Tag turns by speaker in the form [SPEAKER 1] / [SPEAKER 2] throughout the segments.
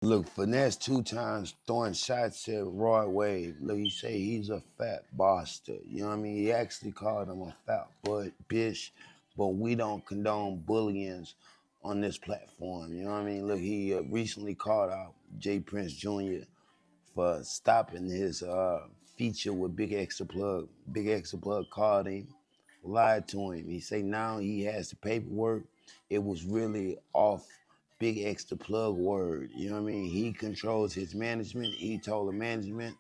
[SPEAKER 1] Look, Finesse 2 times throwing shots at Roy Wade. Look, he say he's a fat bastard. You know what I mean? He actually called him a fat bitch, but we don't condone bullying on this platform. You know what I mean? Look, he recently called out J. Prince Jr. for stopping his feature with Big Extra Plug. Big Extra Plug called him, lied to him. He say now he has the paperwork. It was really off Big Extra Plug word. You know what I mean? He controls his management. He told the management,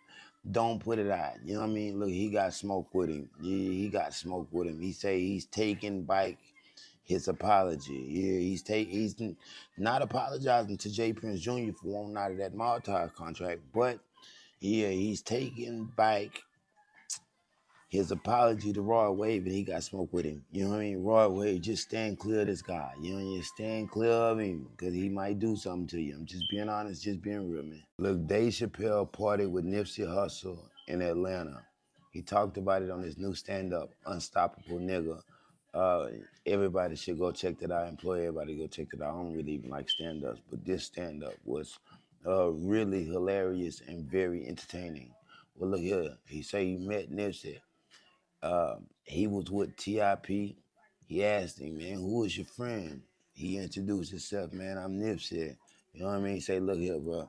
[SPEAKER 1] don't put it out. You know what I mean? Look, he got smoke with him. Yeah, he got smoke with him. He say he's taking back his apology. Yeah, he's not apologizing to J. Prince Jr. for wanting out of that Maltese contract, but yeah, he's taking back his apology to Roy Wade, and he got smoke with him. You know what I mean? Roy Wade, just stand clear of this guy. You know, you stand clear of him because he might do something to you. I'm just being honest, just being real, man. Look, Dave Chappelle partied with Nipsey Hussle in Atlanta. He talked about it on his new stand-up, Unstoppable Nigga. Uh, Everybody should go check that out. I implore everybody to go check that out. I don't really even like stand-ups, but this stand-up was really hilarious and very entertaining. Well, look here. He say he met Nipsey. He was with TIP. He asked him, man, who is your friend? He introduced himself, man, I'm Nipsey. You know what I mean? He say, look here, bro.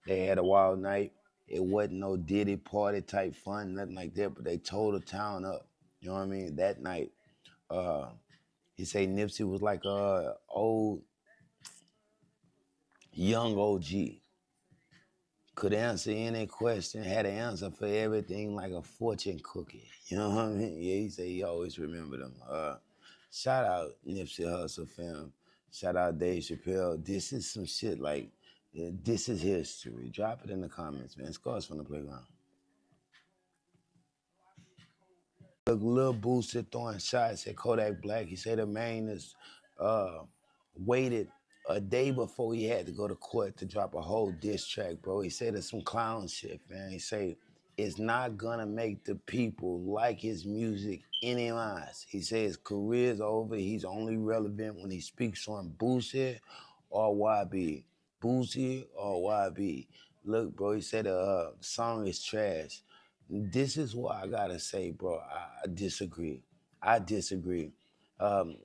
[SPEAKER 1] They had a wild night. It wasn't no Diddy party type fun, nothing like that, but they tore the town up. You know what I mean? That night, uh, he say Nipsey was like a old, young OG. Could answer any question, had an answer for everything like a fortune cookie. You know what I mean? Yeah, he said he always remembered them. Shout out Nipsey Hussle, fam. Shout out Dave Chappelle. This is some shit like, this is history. Drop it in the comments, man. Scores from the playground. Look, Lil Boosie throwing shots at Kodak Black. He said the man is uh, waited a day before he had to go to court to drop a whole diss track, bro. He said it's some clown shit, man. He said it's not gonna make the people like his music any less. He said his career's over. He's only relevant when he speaks on Boosie or YB. Boosie or YB. Look, bro, he said the song is trash. This is what I gotta say, bro. I disagree. I disagree. Um,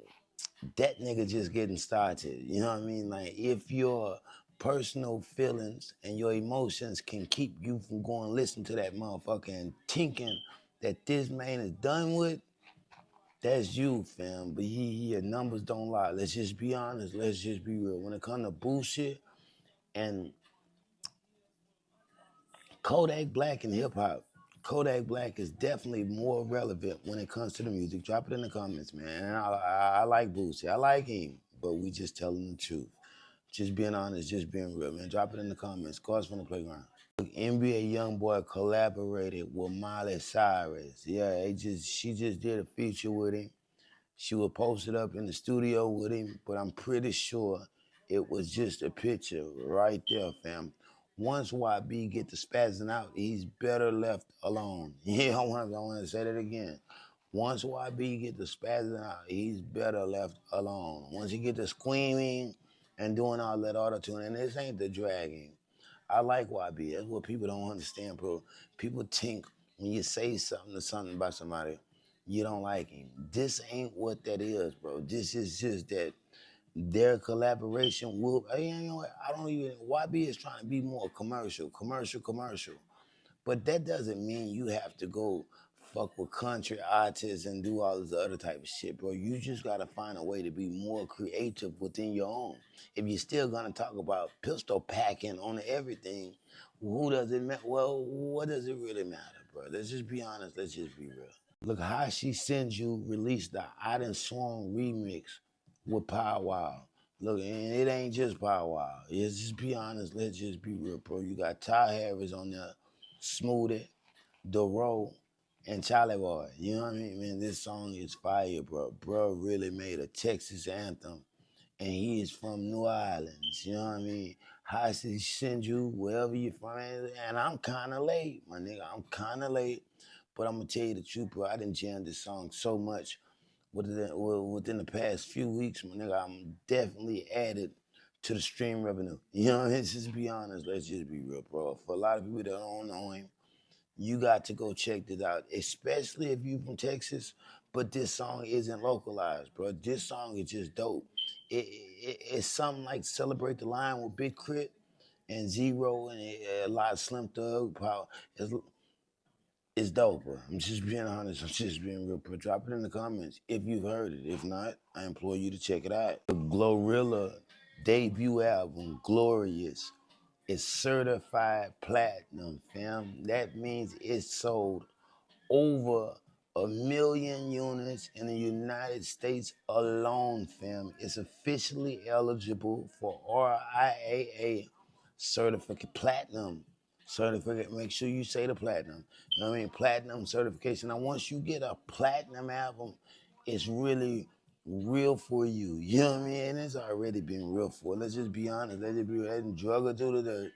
[SPEAKER 1] that nigga just getting started. You know what I mean? Like, if your personal feelings and your emotions can keep you from going listen to that motherfucker and thinking that this man is done with, that's you, fam. But your numbers don't lie. Let's just be honest. Let's just be real. When it comes to bullshit and Kodak Black and hip hop, Kodak Black is definitely more relevant when it comes to the music. Drop it in the comments, man. And I like Boosie. I like him, but we just telling the truth. Just being honest, just being real, man. Drop it in the comments. Cause from the playground. Look, NBA YoungBoy collaborated with Miley Cyrus. Yeah, she just did a feature with him. She was posted up in the studio with him, but I'm pretty sure it was just a picture right there, fam. Once YB get to spazzing out, he's better left alone. Yeah, I want to say that again. Once YB get to spazzing out, he's better left alone. Once he get to screaming and doing all that auto-tune, and this ain't the dragging. I like YB. That's what people don't understand, bro. People think when you say something about somebody, you don't like him. This ain't what that is, bro. This is just that their collaboration will, you know what, I don't even, YB is trying to be more commercial. But that doesn't mean you have to go fuck with country artists and do all this other type of shit, bro. You just gotta find a way to be more creative within your own. If you're still gonna talk about pistol packing on everything, who does it matter? Well, what does it really matter, bro? Let's just be honest. Let's just be real. Look, How She Sends You released the I Done Swung remix with Pow Wow. Look, and it ain't just Pow Wow. Let's just be honest. Let's just be real, bro. You got Ty Harris on there, Smoothie, Doro, and Charlie Boy. You know what I mean? Man, this song is fire, bro. Bro really made a Texas anthem, and he is from New Orleans. You know what I mean? How She Send You, wherever you from. And I'm kind of late, my nigga. I'm kind of late. But I'm gonna tell you the truth, bro. I didn't jam this song so much within the past few weeks, my nigga. I'm definitely added to the stream revenue. You know what I mean? Let's just be honest. Let's just be real, bro. For a lot of people that don't know him, you got to go check this out, especially if you from Texas. But this song isn't localized, bro. This song is just dope. It's something like Celebrate the Line with Big Crit and Zero and a lot of Slim Thug. Power. It's dope, bro. I'm just being honest. I'm just being real. Bro. Drop it in the comments if you've heard it. If not, I implore you to check it out. The Glorilla debut album, Glorious, is certified platinum, fam. That means it sold over 1 million units in the United States alone, fam. It's officially eligible for RIAA certificate, platinum certificate. Make sure you say the platinum. You know what I mean? Platinum certification. Now, once you get a platinum album, it's really real for you. You know what I mean? And it's already been real for. Let's just be honest. Let's just be real. And drug her to the dirt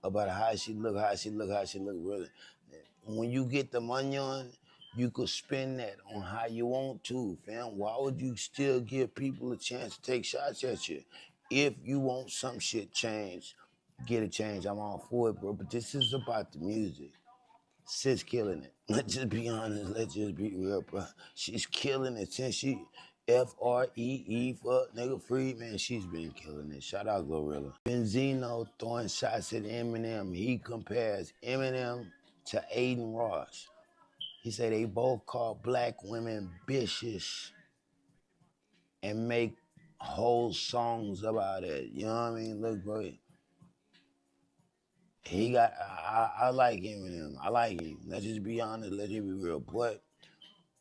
[SPEAKER 1] about how she look, really. When you get the money on, you could spend that on how you want to, fam. Why would you still give people a chance to take shots at you? If you want some shit changed, get it changed. I'm all for it, bro. But this is about the music. Sis killing it. Let's just be honest. Let's just be real, bro. She's killing it since she FREE for nigga free, man. She's been killing it. Shout out Glorilla. Benzino throwing shots at Eminem. He compares Eminem to Aiden Ross. He said they both call black women bitches and make whole songs about it. You know what I mean? Look, bro. He got, I like Eminem. I like him. Let's just be honest. Let's just be real. But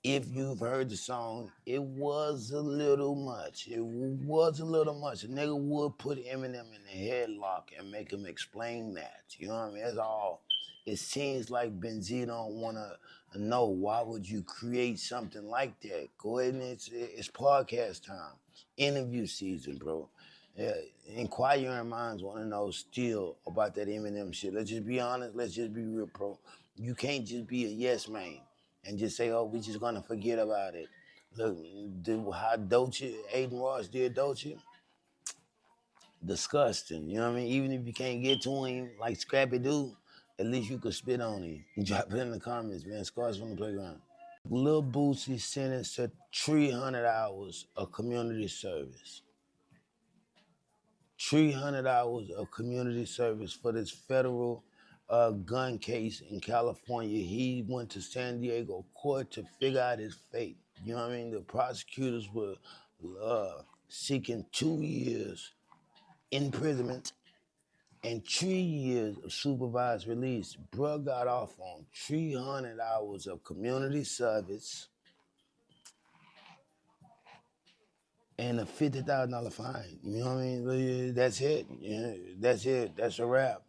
[SPEAKER 1] if you've heard the song, it was a little much. It was a little much. A nigga would put Eminem in the headlock and make him explain that. You know what I mean? That's all. It seems like Benzino don't want to know, why would you create something like that? Go ahead and it's podcast time. Interview season, bro. Yeah, inquiring minds want to know still about that Eminem shit. Let's just be honest. Let's just be real, bro. You can't just be a yes man and just say, oh, we just gonna forget about it. Look, how Dolce, Aiden Ross did Dolce, disgusting. You know what I mean? Even if you can't get to him like Scrappy Doo, at least you could spit on him. Drop it in the comments, man. Scars from the playground. Lil Boosie sentenced to 300 hours of community service. 300 hours of community service for this federal gun case in California. He went to San Diego court to figure out his fate. You know what I mean? The prosecutors were seeking 2 years imprisonment and 3 years of supervised release. Bruh got off on 300 hours of community service and a $50,000 fine. You know what I mean? That's it. Yeah, that's it. That's a wrap.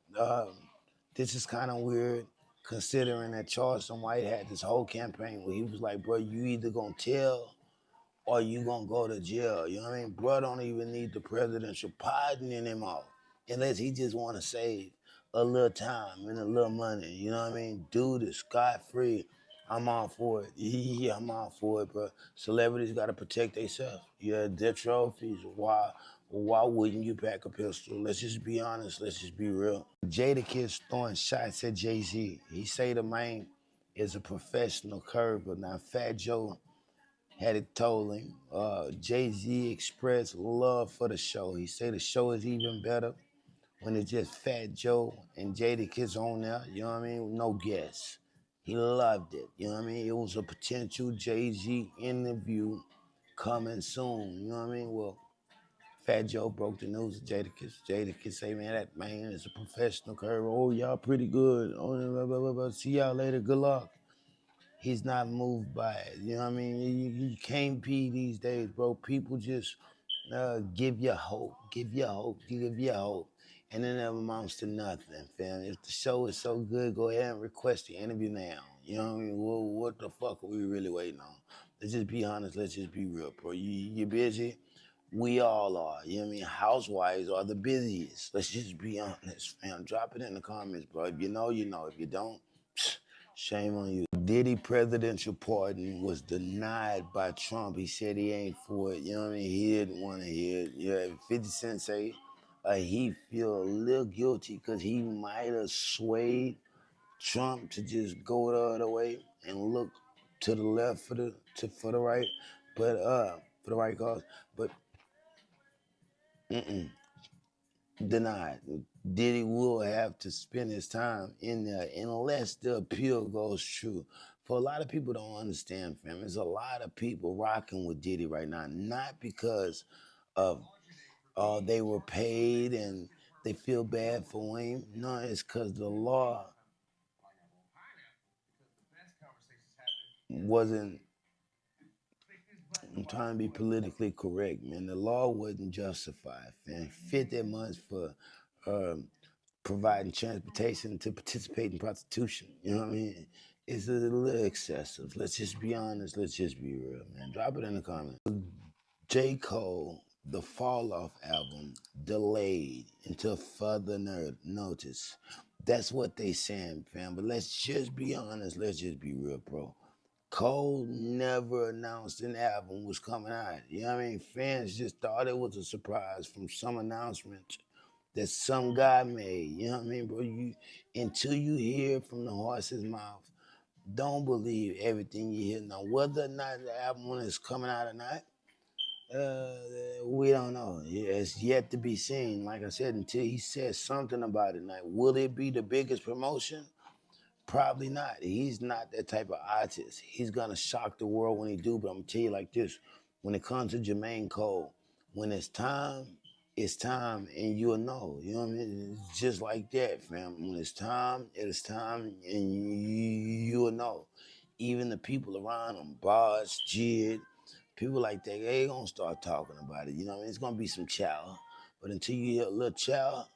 [SPEAKER 1] This is kind of weird considering that Charleston White had this whole campaign where he was like, bro, you either gonna tell or you gonna go to jail. You know what I mean? Bro don't even need the presidential pardon anymore unless he just wanna save a little time and a little money. You know what I mean? Dude is scot-free. I'm all for it. Yeah, I'm all for it, bro. Celebrities gotta protect themselves. Yeah, their trophies. Why wouldn't you pack a pistol? Let's just be honest. Let's just be real. Jadakiss throwing shots at Jay-Z. He say the man is a professional curver. Now, Fat Joe had it told him. Jay-Z expressed love for the show. He said the show is even better when it's just Fat Joe and Jadakiss on there. You know what I mean? No guests. He loved it. You know what I mean? It was a potential Jay-Z interview coming soon. You know what I mean? Well, Fat Joe broke the news to Jadakiss. Jadakiss say, man, that man is a professional curver. Oh, y'all pretty good. Oh, blah, blah, blah, blah. See y'all later. Good luck. He's not moved by it. You know what I mean? You can't be these days, bro. People just give you hope. Give you hope. Give you hope. And it never amounts to nothing, fam. If the show is so good, go ahead and request the interview now. You know what I mean? Well, what the fuck are we really waiting on? Let's just be honest. Let's just be real, bro. You busy? We all are. You know what I mean? Housewives are the busiest. Let's just be honest, fam. Drop it in the comments, bro. If you know, you know. If you don't, shame on you. Diddy presidential pardon was denied by Trump. He said he ain't for it. You know what I mean? He didn't want to hear it. Yeah, 50 Cent say he feel a little guilty because he might have swayed Trump to just go the other way and look to the left for the right, but for the right cause, but denied. Diddy will have to spend his time in there unless the appeal goes true. For a lot of people don't understand, fam, there's a lot of people rocking with Diddy right now, not because of they were paid and they feel bad for Wayne. No, it's because the law wasn't, I'm trying to be politically correct, man. The law wasn't justified, man. 50 months for providing transportation to participate in prostitution. You know what I mean? It's a little excessive. Let's just be honest. Let's just be real, man. Drop it in the comments. J. Cole, the Fall Off album, delayed until further notice. That's what they saying, fam. But let's just be honest. Let's just be real, bro. Cole never announced an album was coming out. You know what I mean? Fans just thought it was a surprise from some announcement that some guy made. You know what I mean, bro? Until you hear from the horse's mouth, don't believe everything you hear. Now, whether or not the album is coming out or not, we don't know. It's yet to be seen. Like I said, until he says something about it. Now, will it be the biggest promotion? Probably not. He's not that type of artist. He's gonna shock the world when he do, but I'm gonna tell you like this. When it comes to Jermaine Cole, when it's time, and you'll know. You know what I mean? It's just like that, fam. When it's time, and you'll know. Even the people around him, Boss, Jid, people like that, they gonna start talking about it. You know what I mean? It's gonna be some chow. But until you hear a little chow,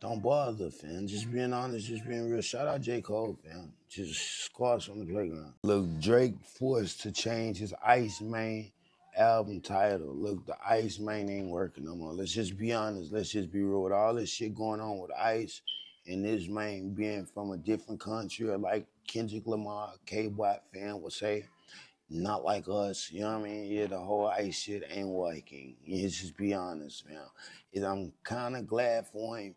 [SPEAKER 1] don't bother, fam. Just being honest, just being real. Shout out J. Cole, fam. Just squash on the playground. Look, Drake forced to change his Iceman album title. Look, the Iceman ain't working no more. Let's just be honest. Let's just be real. With all this shit going on with Ice and this man being from a different country, or like Kendrick Lamar, K-Watt fan would say, not like us, you know what I mean? Yeah, the whole Ice shit ain't working. You just be honest, man. And I'm kind of glad for him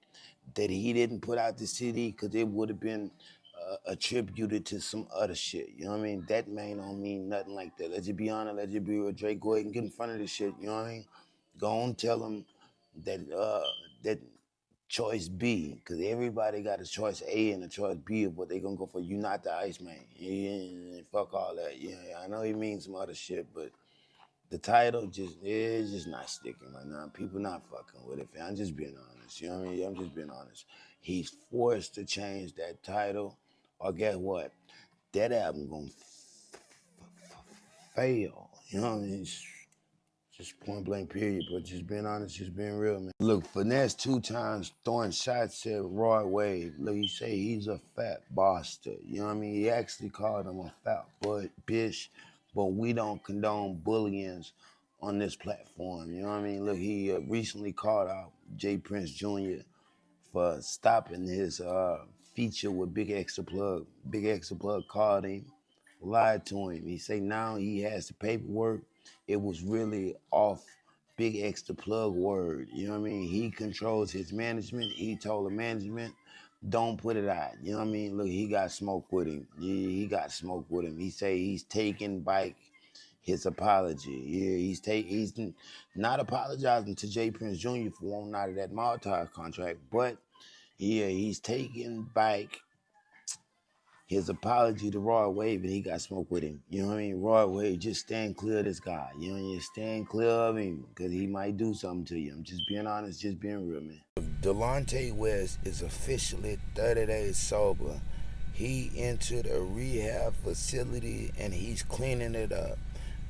[SPEAKER 1] that he didn't put out the CD, because it would have been attributed to some other shit. You know what I mean? That man don't mean nothing like that. Let's just be honest. Let's just be real. Drake, go ahead and get in front of this shit. You know what I mean? Go on, tell him that that choice B, because everybody got a choice A and a choice B of what they gonna go for. You not the Iceman. Yeah, fuck all that. Yeah, I know he means some other shit, but the title is just not sticking right now. People not fucking with it, fam. I'm just being honest. You know what I mean? I'm just being honest. He's forced to change that title, or guess what? That album gonna fail. You know what I mean? Just point blank period, but just being honest, just being real, man. Look, Finesse 2 times throwing shots at Roy Wave. Look, he say he's a fat bastard. You know what I mean? He actually called him a fat bitch, but we don't condone bullying on this platform. You know what I mean? Look, he recently called out Jay Prince Jr. for stopping his feature with Big Extra Plug. Big Extra Plug called him, lied to him. He say now he has the paperwork. It was really off Big Extra Plug word. You know what I mean? He controls his management. He told the management, don't put it out. You know what I mean? Look, he got smoke with him. Yeah, he got smoke with him. He say he's taking back his apology. Yeah, he's not apologizing to Jay Prince Jr. for wanting out of that Maltese contract, but yeah, he's taking back his apology to Roy Wave, and he got smoke with him. You know what I mean? Roy Wave, just stand clear of this guy. You know what I mean? Stand clear of him, because he might do something to you. I'm just being honest, just being real, man. Delonte West is officially 30 days sober. He entered a rehab facility, and he's cleaning it up.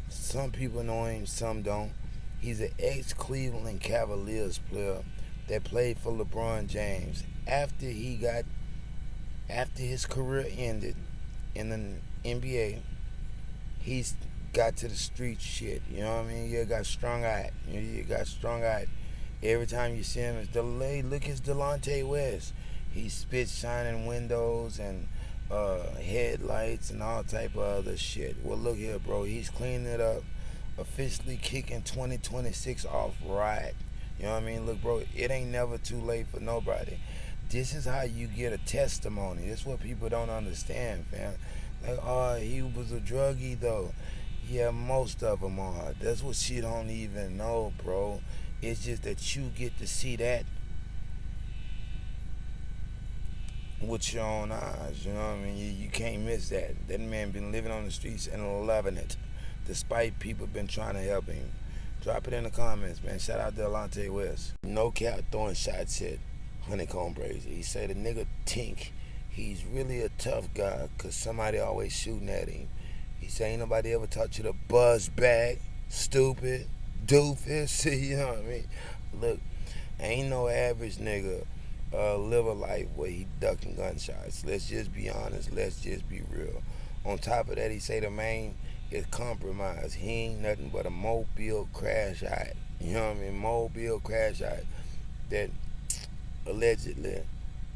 [SPEAKER 1] Some people know him, some don't. He's an ex-Cleveland Cavaliers player that played for LeBron James. After his career ended in the NBA, he's got to the street shit. You know what I mean? You got strong-eyed. You got strong-eyed. Every time you see him, it's delayed. Look, it's Delonte West. He spits shining windows and headlights and all type of other shit. Well, look here, bro. He's cleaning it up, officially kicking 2026 off right. You know what I mean? Look, bro, it ain't never too late for nobody. This is how you get a testimony. That's what people don't understand, fam. Like, oh, he was a druggie, though. Yeah, most of them are. That's what she don't even know, bro. It's just that you get to see that with your own eyes. You know what I mean? You can't miss that. That man been living on the streets and loving it, despite people been trying to help him. Drop it in the comments, man. Shout out to Delonte West. NoCap throwing shots at Honeykomb Brazy. He say the nigga think he's really a tough guy because somebody always shooting at him. He say ain't nobody ever taught you to buzz back, stupid, doofus. You know what I mean? Look, ain't no average nigga live a life where he ducking gunshots. Let's just be honest. Let's just be real. On top of that, he say the man is compromised. He ain't nothing but a mobile crash out. You know what I mean? Mobile crash out that allegedly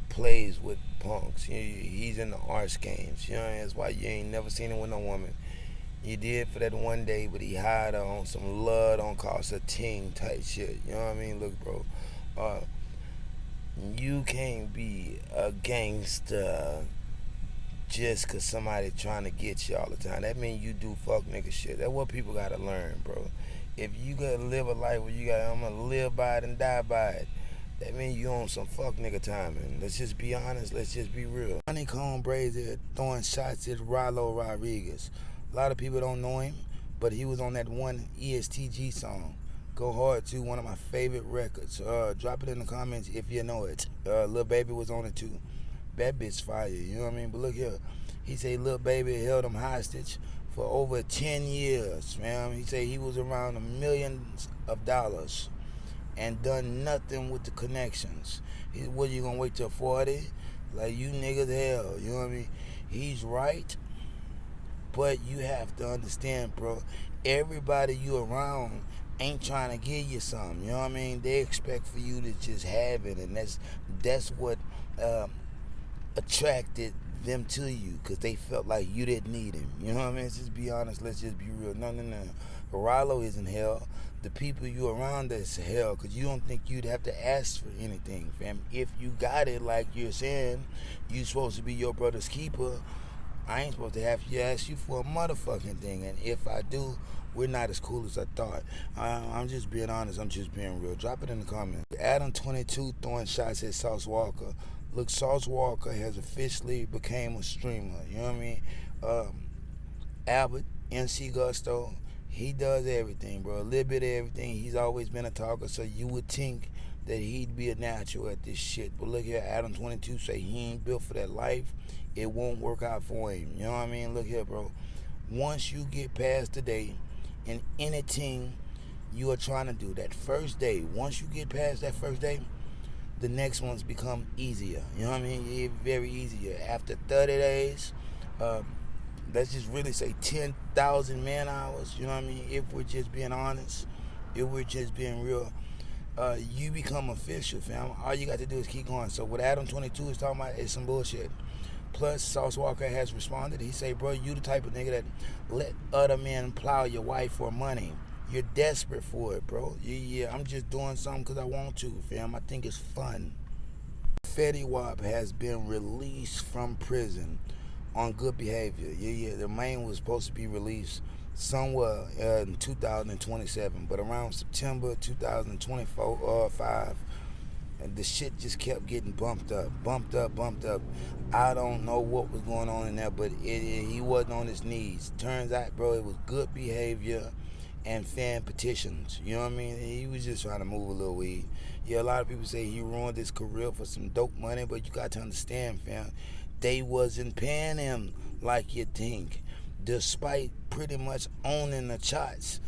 [SPEAKER 1] plays with punks. He's in the arts games. You know what I mean? That's why you ain't never seen him with no woman. You did for that one day, but he hired her on some love don't cost a ting type shit. You know what I mean? Look, bro. You can't be a gangster just cause somebody trying to get you all the time. That means you do fuck nigga shit. That's what people gotta learn, bro. If you gotta live a life where you gotta, I'm gonna live by it and die by it, that means you on some fuck nigga timing. Let's just be honest. Let's just be real. Honeykomb Brazy throwing shots at Rollo Rodriguez. A lot of people don't know him, but he was on that one ESTG song. Go Hard too, one of my favorite records. Drop it in the comments if you know it. Lil Baby was on it too. That bitch fire, you know what I mean? But look here, he say Lil Baby held him hostage for over 10 years, man. He say he was around millions of dollars and done nothing with the connections. What, you gonna wait till 40? Like, you niggas hell, you know what I mean? He's right, but you have to understand, bro, everybody you around ain't trying to give you something, you know what I mean? They expect for you to just have it, and that's what attracted them to you, because they felt like you didn't need him. You know what I mean? Let's just be honest. Let's just be real. No. Rollo isn't hell. The people you around is hell, because you don't think you'd have to ask for anything, fam. If you got it, like you're saying, you supposed to be your brother's keeper. I ain't supposed to have to ask you for a motherfucking thing. And if I do, we're not as cool as I thought. I'm just being honest. I'm just being real. Drop it in the comments. Adam22 throwing shots at Sauce Walker. Look, Sauce Walker has officially became a streamer. You know what I mean? Albert, MC Gusto, he does everything, bro. A little bit of everything. He's always been a talker, so you would think that he'd be a natural at this shit. But look here, Adam22 say he ain't built for that life. It won't work out for him. You know what I mean? Look here, bro. Once you get past the day and anything you are trying to do, that first day, once you get past that first day, the next ones become easier. You know what I mean? It's very easier. After 30 days, let's just really say 10,000 man hours, you know what I mean? If we're just being honest, if we're just being real, you become official, fam. All you got to do is keep going. So what Adam22 is talking about is some bullshit. Plus, Sauce Walker has responded. He say, bro, you the type of nigga that let other men plow your wife for money. You're desperate for it, bro. Yeah, I'm just doing something because I want to, fam. I think it's fun. Fetty Wap has been released from prison on good behavior. Yeah, the man was supposed to be released somewhere in 2027, but around September 2025, and the shit just kept getting bumped up. I don't know what was going on in there, but he wasn't on his knees. Turns out, bro, it was good behavior and fan petitions. You know what I mean? He was just trying to move a little weed. Yeah, a lot of people say he ruined his career for some dope money, but you got to understand, fam, they wasn't paying him like you think, despite pretty much owning the charts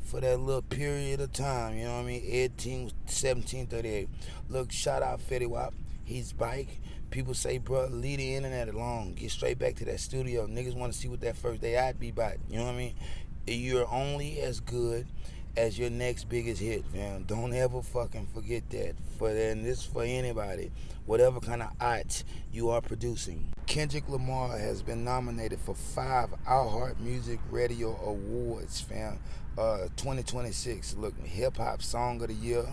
[SPEAKER 1] for that little period of time. You know what I mean? 1738. Look, shout out Fetty Wap. He's bike. People say, bro, leave the internet alone. Get straight back to that studio. Niggas want to see what that first day I'd be back. You know what I mean? You're only as good as your next biggest hit, fam. Don't ever fucking forget that. And this for anybody, whatever kind of art you are producing. Kendrick Lamar has been nominated for 5 iHeart Music Radio Awards, fam. 2026. Look, Hip Hop Song of the Year,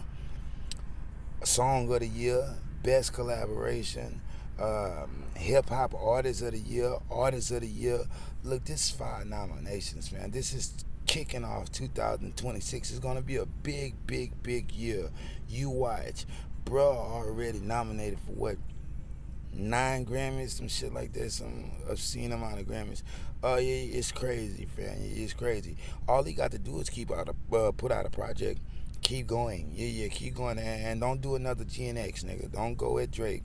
[SPEAKER 1] Song of the Year, Best Collaboration, Hip Hop Artist of the Year, Artist of the Year. Look, this is 5 nominations, man. This is kicking off 2026. It's gonna be a big, big, big year. You watch, bro. Already nominated for what? 9 Grammys, some shit like that, some obscene amount of Grammys. Oh yeah, it's crazy, fam. It's crazy. All he got to do is put out a project, keep going. Yeah, keep going, and don't do another GNX, nigga. Don't go at Drake.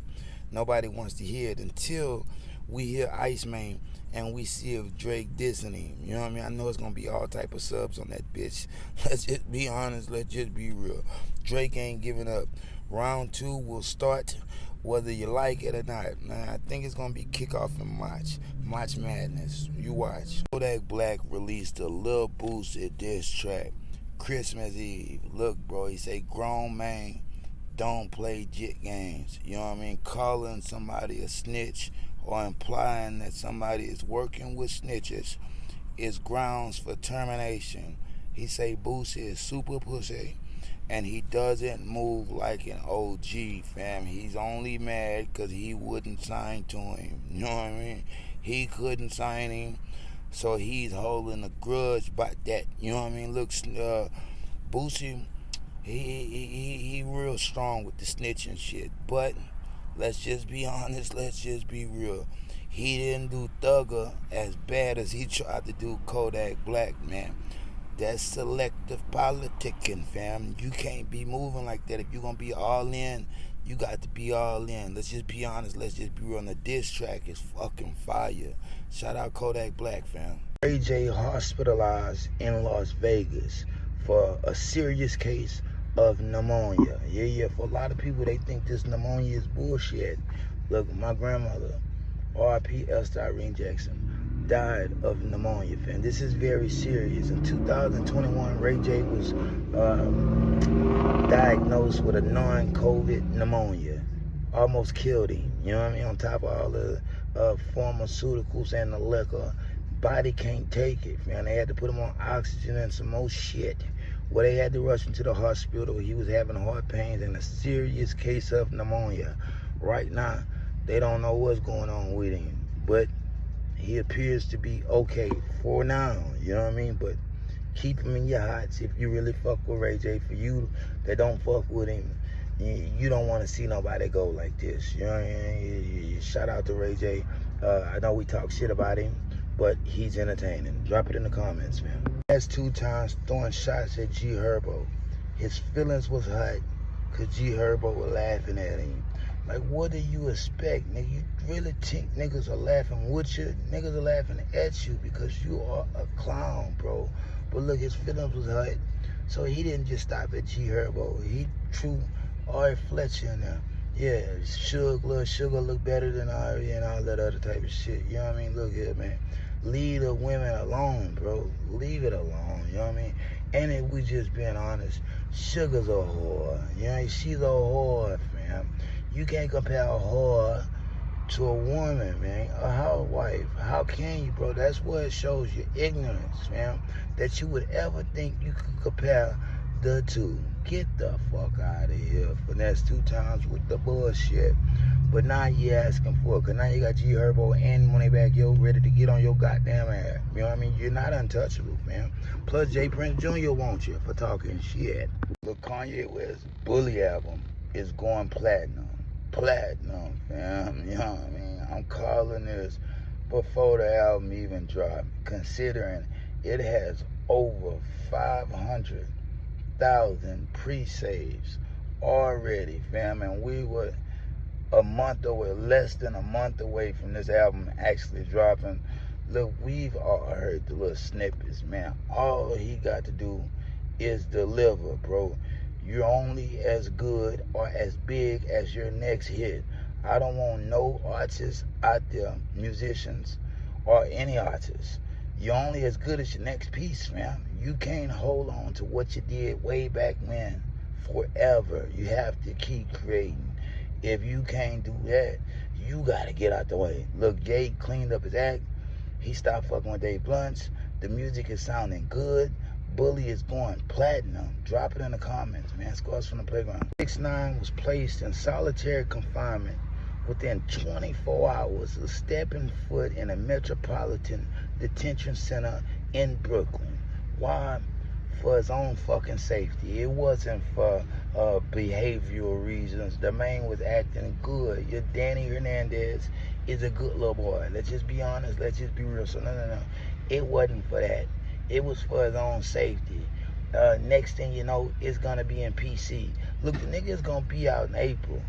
[SPEAKER 1] Nobody wants to hear it until we hear Iceman and we see if Drake dissing him. You know what I mean? I know it's gonna be all type of subs on that bitch. Let's just be honest. Let's just be real. Drake ain't giving up. Round 2 will start whether you like it or not. Man, I think it's gonna be kickoff in March Madness. You watch. Kodak Black released a Lil Boosie diss track Christmas Eve. Look, bro, he say grown man don't play jit games. You know what I mean? Calling somebody a snitch or implying that somebody is working with snitches is grounds for termination. He say Boosie is super pussy and he doesn't move like an OG, fam. He's only mad because he wouldn't sign to him. You know what I mean? He couldn't sign him, so he's holding a grudge about that. You know what I mean? Look, Boosie, he real strong with the snitching shit. But let's just be honest. Let's just be real. He didn't do Thugger as bad as he tried to do Kodak Black, man. That's selective politicking, fam. You can't be moving like that. If you're going to be all in, you got to be all in. Let's just be honest. Let's just be real. And the diss track is fucking fire. Shout out Kodak Black, fam. Ray J hospitalized in Las Vegas for a serious case of pneumonia. Yeah. For a lot of people, they think this pneumonia is bullshit. Look, my grandmother, R.I.P. Irene Jackson, died of pneumonia, fam. This is very serious. In 2021, Ray J was diagnosed with a non-COVID pneumonia. Almost killed him. You know what I mean? On top of all the pharmaceuticals and the liquor. Body can't take it, man. They had to put him on oxygen and some more shit. Well, they had to rush him to the hospital. He was having heart pains and a serious case of pneumonia. Right now, they don't know what's going on with him. But he appears to be okay for now, you know what I mean? But keep him in your hearts if you really fuck with Ray J. For you that don't fuck with him, you don't want to see nobody go like this. You know what I mean? Shout out to Ray J. I know we talk shit about him, but he's entertaining. Drop it in the comments, man. Last 2 times throwing shots at G Herbo. His feelings was hurt because G Herbo was laughing at him. Like, what do you expect, nigga? You really think niggas are laughing with you? Niggas are laughing at you because you are a clown, bro. But look, his feelings was hurt, so he didn't just stop at G Herbo. He threw Ari Fletcher in there. Yeah, Little Sugar look better than Ari and all that other type of shit. You know what I mean? Look here, man. Leave the women alone, bro. Leave it alone, you know what I mean? And if we just being honest, Sugar's a whore. You know, she's a whore, fam. You can't compare a whore to a woman, man, a housewife. How can you, bro? That's what it shows your ignorance, man, that you would ever think you could compare the two. Get the fuck out of here for the next 2 times with the bullshit. But now you asking for it, because now you got G Herbo and Moneybagg Yo ready to get on your goddamn ass. You know what I mean? You're not untouchable, fam. Plus, J Prince Jr. wants you for talking shit. Look, Kanye West's Bully album is going platinum. Platinum, fam. You know what I mean? I'm calling this before the album even dropped, considering it has over 500,000 pre-saves already, fam. And we were a month away, less than a month away from this album actually dropping. Look, we've all heard the little snippets, man. All he got to do is deliver, bro. You're only as good or as big as your next hit. I don't want no artists out there, musicians, or any artists. You're only as good as your next piece, man. You can't hold on to what you did way back when forever. You have to keep creating. If you can't do that, you gotta get out the way. Look, Jay cleaned up his act. He stopped fucking with Dave Blunts. The music is sounding good, Bully is going platinum. Drop it in the comments, man. Scores from the playground. 6ix9ine was placed in solitary confinement within 24 hours of stepping foot in a metropolitan detention center in Brooklyn. Why? For his own fucking safety. It wasn't for behavioral reasons. The man was acting good. Your Danny Hernandez is a good little boy. Let's just be honest. Let's just be real. So no. It wasn't for that. It was for his own safety. Next thing you know, it's gonna be in PC. Look, the nigga's gonna be out in April.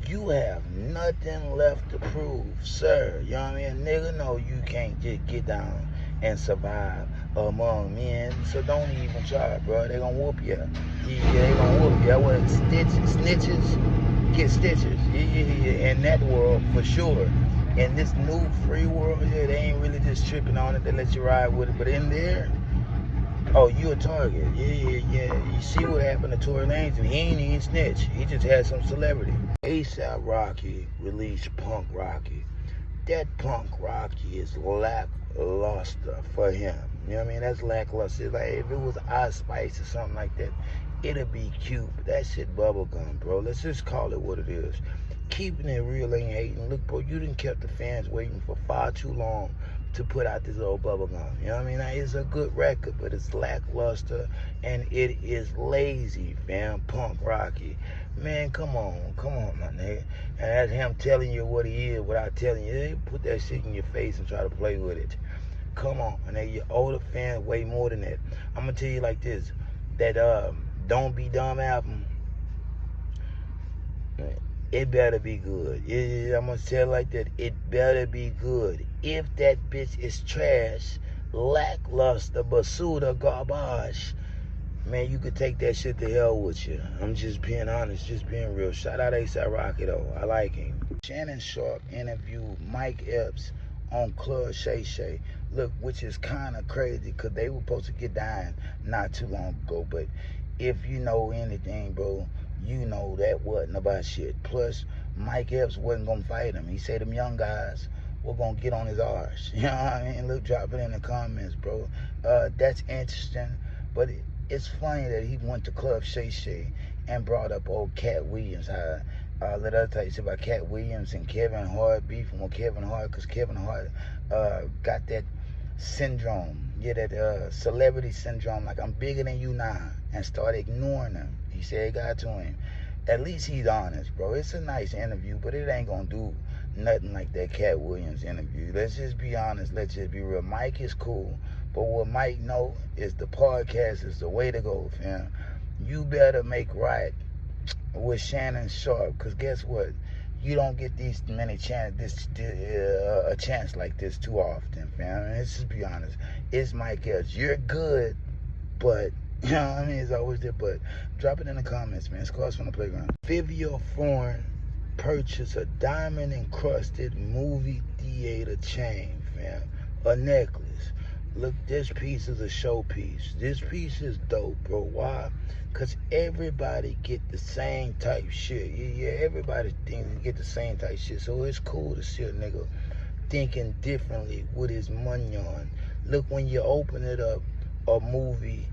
[SPEAKER 1] You have nothing left to prove, sir. You know what I mean? Nigga, no, you can't just get down and survive among men. So don't even try, bro. They gonna whoop you. Yeah, they gonna whoop you. What? Snitches get stitches. Yeah. In that world, for sure. In this new free world, yeah, they ain't really just tripping on it. They let you ride with it. But in there, oh, you a target. Yeah. You see what happened to Tory Lanez, and he ain't even snitch. He just had some celebrity. ASAP Rocky released Punk Rocky. That Punk Rocky is lackluster for him. You know what I mean? That's lackluster. Like, if it was Ice Spice or something like that, it'd be cute. But that shit bubblegum, bro. Let's just call it what it is. Keeping it real ain't hating. Look, bro, you done kept the fans waiting for far too long to put out this old bubblegum. You know what I mean? Now, it's a good record, but it's lackluster, and it is lazy, fam. Punk Rocky. Man, come on, my nigga. And that's him telling you what he is without telling you. They put that shit in your face and try to play with it. Come on, and then your older fans way more than that. I'm gonna tell you like this, that Don't Be Dumb album, it better be good. Yeah, I'm gonna tell it like that. It better be good. If that bitch is trash, lackluster, basura, garbage, man, you could take that shit to hell with you. I'm just being honest, just being real. Shout out A$AP Rocky though. I like him. Shannon Sharp interviewed Mike Epps on Club Shay Shay. Look, which is kind of crazy because they were supposed to get down not too long ago. But if you know anything, bro, you know that wasn't about shit. Plus, Mike Epps wasn't going to fight him. He said them young guys were going to get on his arse. You know what I mean? Look, drop it in the comments, bro. That's interesting. But it's funny that he went to Club Shay Shay and brought up old Cat Williams. Let us tell you about Cat Williams and Kevin Hart beefing with Kevin Hart because Kevin Hart got that syndrome. Yeah, that celebrity syndrome, like I'm bigger than you now, and started ignoring him. He said it got to him. At least he's honest, bro. It's a nice interview, but it ain't gonna do nothing like that Cat Williams interview. Let's just be honest. Let's just be real. Mike is cool, but what Mike know is the podcast is the way to go, fam. You better make right with Shannon Sharp, because guess what? You don't get these many a chance like this too often, fam. Let's just be honest. It's Mike Epps. You're good, but you know what I mean? It's always there, but drop it in the comments, man. Scores from the playground. Vivian Foreign purchased a diamond-encrusted movie theater chain, fam. A necklace. Look, this piece is a showpiece. This piece is dope, bro. Why? Because everybody get the same type shit. Yeah, everybody thinks they get the same type shit. So it's cool to see a nigga thinking differently with his money on. Look, when you open it up, a movie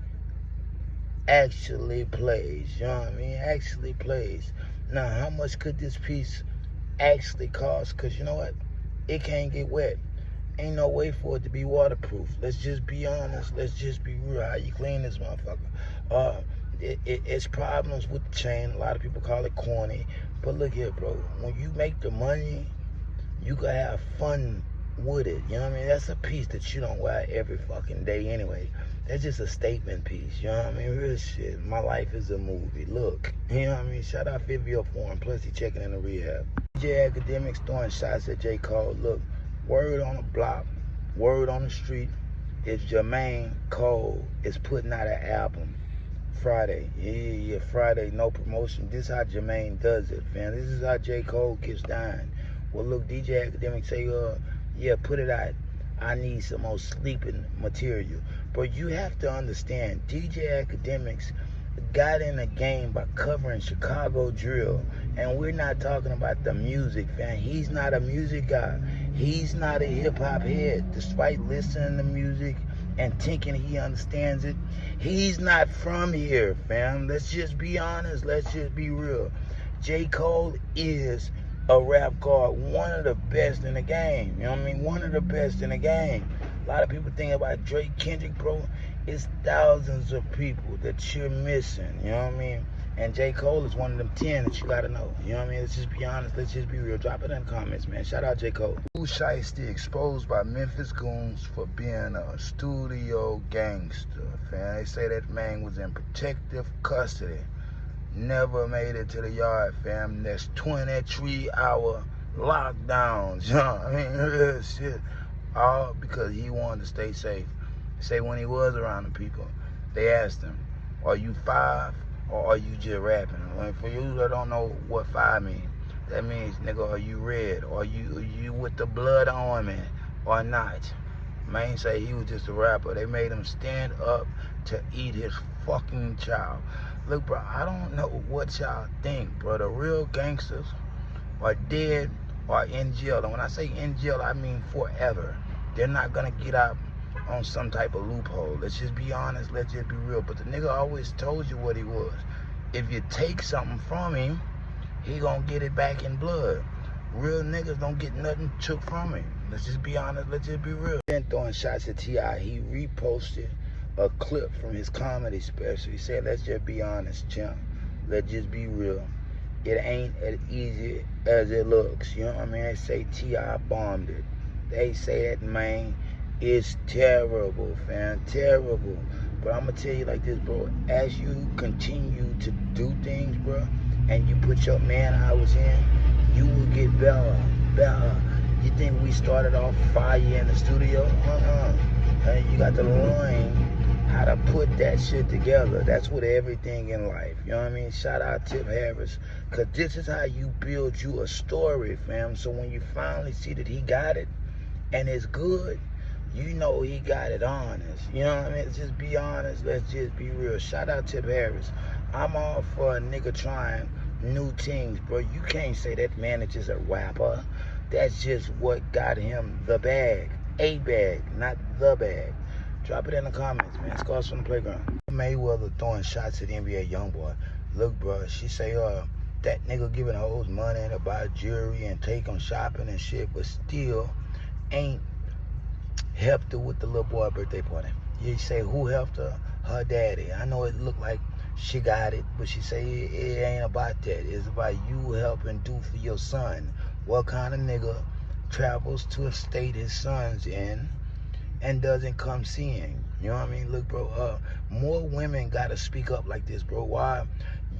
[SPEAKER 1] actually plays. You know what I mean? Actually plays. Now, how much could this piece actually cost? Because you know what? It can't get wet. Ain't no way for it to be waterproof. Let's just be honest. Let's just be real. How you clean this motherfucker? It's problems with the chain. A lot of people call it corny. But look here, bro. When you make the money, you can have fun with it. You know what I mean? That's a piece that you don't wear every fucking day anyway. That's just a statement piece. You know what I mean? Real shit. My life is a movie. Look. You know what I mean? Shout out Vivian Foreign. Plus, he checking in the rehab. DJ Academics throwing shots at J. Cole. Look. Word on the block, word on the street, is Jermaine Cole is putting out an album Friday. Yeah, Friday, no promotion. This is how Jermaine does it, man. This is how J. Cole gets down. Well, look, DJ Academic say, yeah, put it out. I need some more sleeping material. But you have to understand, DJ Academics got in the game by covering Chicago drill. And we're not talking about the music, fam. He's not a music guy. He's not a hip-hop head. Despite listening to music and thinking he understands it. He's not from here, fam. Let's just be honest. Let's just be real. J. Cole is a rap god, one of the best in the game. You know what I mean? One of the best in the game. A lot of people think about Drake, Kendrick, bro. It's thousands of people that you're missing. You know what I mean? And J. Cole is one of them 10 that you gotta know. You know what I mean? Let's just be honest. Let's just be real. Drop it in the comments, man. Shout out J. Cole. Pooh Shiesty exposed by Memphis goons for being a studio gangster. Fam, they say that man was in protective custody. Never made it to the yard, fam. That's 23-hour lockdowns. You know what I mean? Real shit. All because he wanted to stay safe. Say when he was around the people, they asked him, "Are you 5 or are you just rapping?" And for you that don't know what 5 means, that means, nigga, are you red? Are you with the blood army or not? Man say he was just a rapper. They made him stand up to eat his fucking child. Look, bro, I don't know what y'all think, bro. The real gangsters are dead or in jail. And when I say in jail, I mean forever. They're not gonna get out on some type of loophole. Let's just be honest. Let's just be real. But the nigga always told you what he was. If you take something from him, he gonna get it back in blood. Real niggas don't get nothing took from him. Let's just be honest. Let's just be real. Then throwing shots at T.I., he reposted a clip from his comedy special. He said, "Let's just be honest, champ. Let's just be real. It ain't as easy as it looks." You know what I mean? They say T.I. bombed it. They say that, man, it's terrible, fam. Terrible. But I'm going to tell you like this, bro. As you continue to do things, bro, and you put your man hours in, you will get better. You think we started off fire in the studio? And you got to learn how to put that shit together. That's with everything in life. You know what I mean? Shout out Tip Harris. Because this is how you build you a story, fam. So when you finally see that he got it and it's good, you know he got it honest. You know what I mean? Let's just be honest. Let's just be real. Shout out Tip Harris. I'm all for a nigga trying new things, bro. You can't say that man is just a rapper. That's just what got him the bag. A bag, not the bag. Drop it in the comments, man. Scars from the playground. Mayweather throwing shots at NBA YoungBoy. Look, bro, she say, that nigga giving hoes money to buy jewelry and take them shopping and shit, but still ain't helped her with the little boy birthday party. You say, who helped her? Her daddy. I know it looked like she got it, but she say it ain't about that. It's about you helping do for your son. What kind of nigga travels to a state his son's in and doesn't come seeing? You know what I mean? Look, bro, more women gotta speak up like this, bro. Why?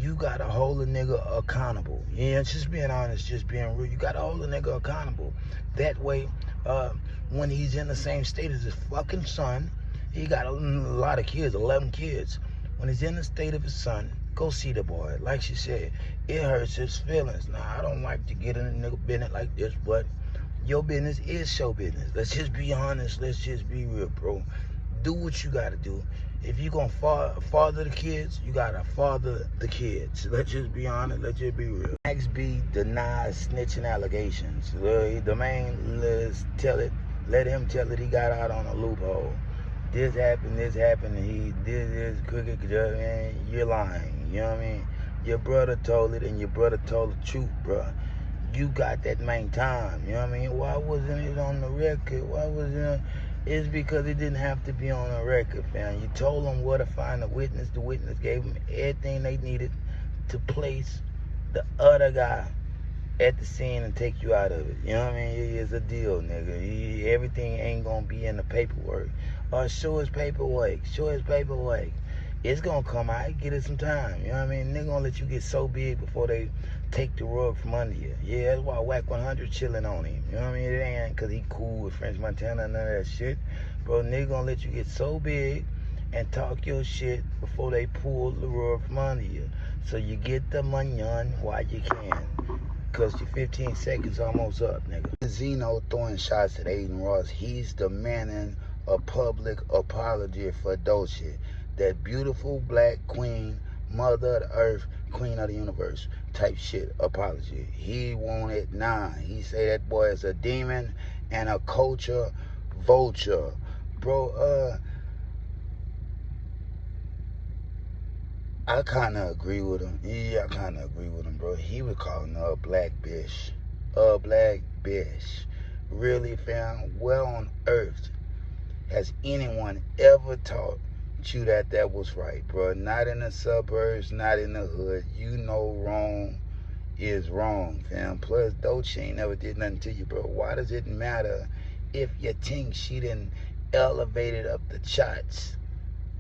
[SPEAKER 1] You gotta hold a nigga accountable. Yeah, just being honest, just being real. You gotta hold a nigga accountable. That way, when he's in the same state as his fucking son, he got a lot of kids, 11 kids. When he's in the state of his son, go see the boy. Like she said, it hurts his feelings. Now, I don't like to get in a nigga business like this, but your business is show business. Let's just be honest. Let's just be real, bro. Do what you gotta do. If you gonna father the kids, you gotta father the kids. Let's just be honest. Let's just be real. Max B denies snitching allegations. The man, let him tell it. He got out on a loophole. This happened, and he did this crooked, and you're lying. You know what I mean? Your brother told it, and your brother told the truth, bro. You got that main time. You know what I mean? Why wasn't it on the record? Why wasn't it? It's because it didn't have to be on a record, fam. You told them where to find a witness. The witness gave them everything they needed to place the other guy at the scene and take you out of it. You know what I mean? It's a deal, nigga. Everything ain't gonna be in the paperwork. Show his paperwork. Show his paperwork. It's gonna come out. Get it some time. You know what I mean? They're gonna let you get so big before they take the rug from under you. Yeah, that's why Whack 100 chilling on him. You know what I mean? It ain't because he cool with French Montana and none of that shit. Bro, nigga gonna let you get so big and talk your shit before they pull the rug from under you. So you get the money on while you can. Because your 15 seconds almost up, nigga. Zeno throwing shots at Aiden Ross. He's demanding a public apology for Dolce. That beautiful black queen, mother of the earth, queen of the universe type shit apology. He wanted 9. He say that boy is a demon and a culture vulture. Bro, I kind of agree with him. Yeah, I kind of agree with him, bro. He was calling her a black bitch. A black bitch. Really, fam? Where on earth has anyone ever taught you that was right, bro? Not in the suburbs, not in the hood. You know wrong is wrong, fam. Plus, Dolce ain't never did nothing to you, bro. Why does it matter if you think she done elevated up the charts